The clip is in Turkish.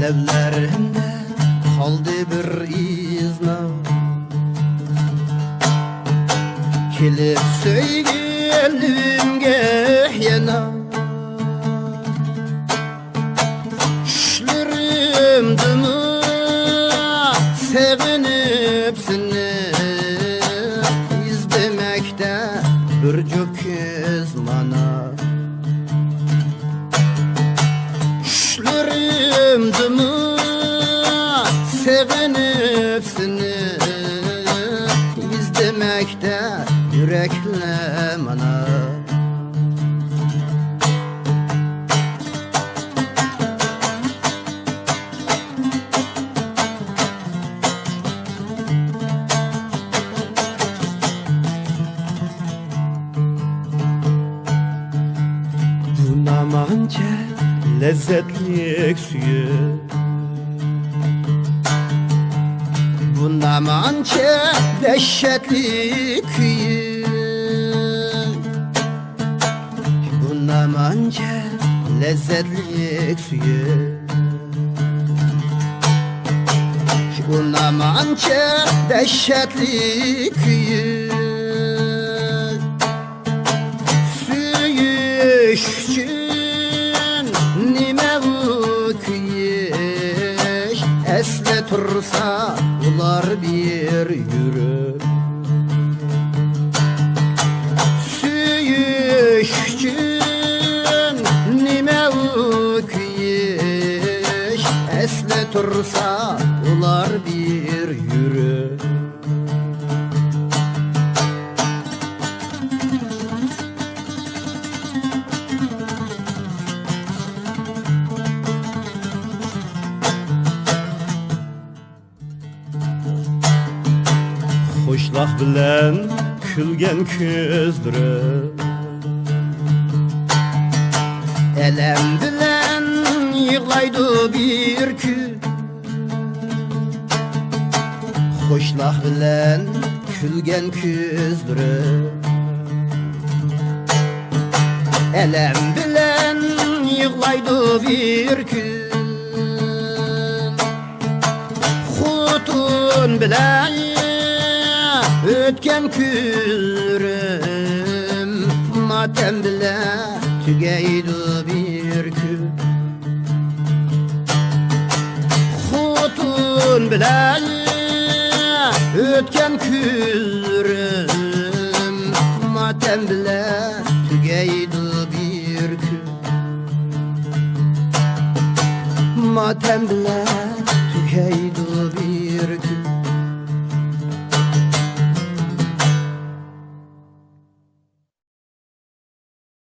Levlerimde kaldı bir izna, kelip söyleyelimge yana. Düşlerimdimi sevinip seni izlemekte bir cöküz mana. Düşlerimdimi sevinip seni izlemekte yürekle mana. Bunamanca lezzetlik suyu, bunamanca dehşetli kıyı, bunamanca lezzetlik suyu, bunamanca dehşetli kıyı. Söyüşçün nime okuyuş, esle tursa ular bir yürür. Söyüşçün nime okuyuş, esle tursa ular bir yürür. Hoşlak bilen külgen közdürü, elem bilen yığlaydı bir gün. Hoşlak bilen külgen közdürü, elem bilen yığlaydı bir gün. Hutun bilen ötken küllürüm, matem bile tügeydi bir gün. Hutun bile ötken küllürüm, matem bile tügeydi bir gün. Matem bile tügeydi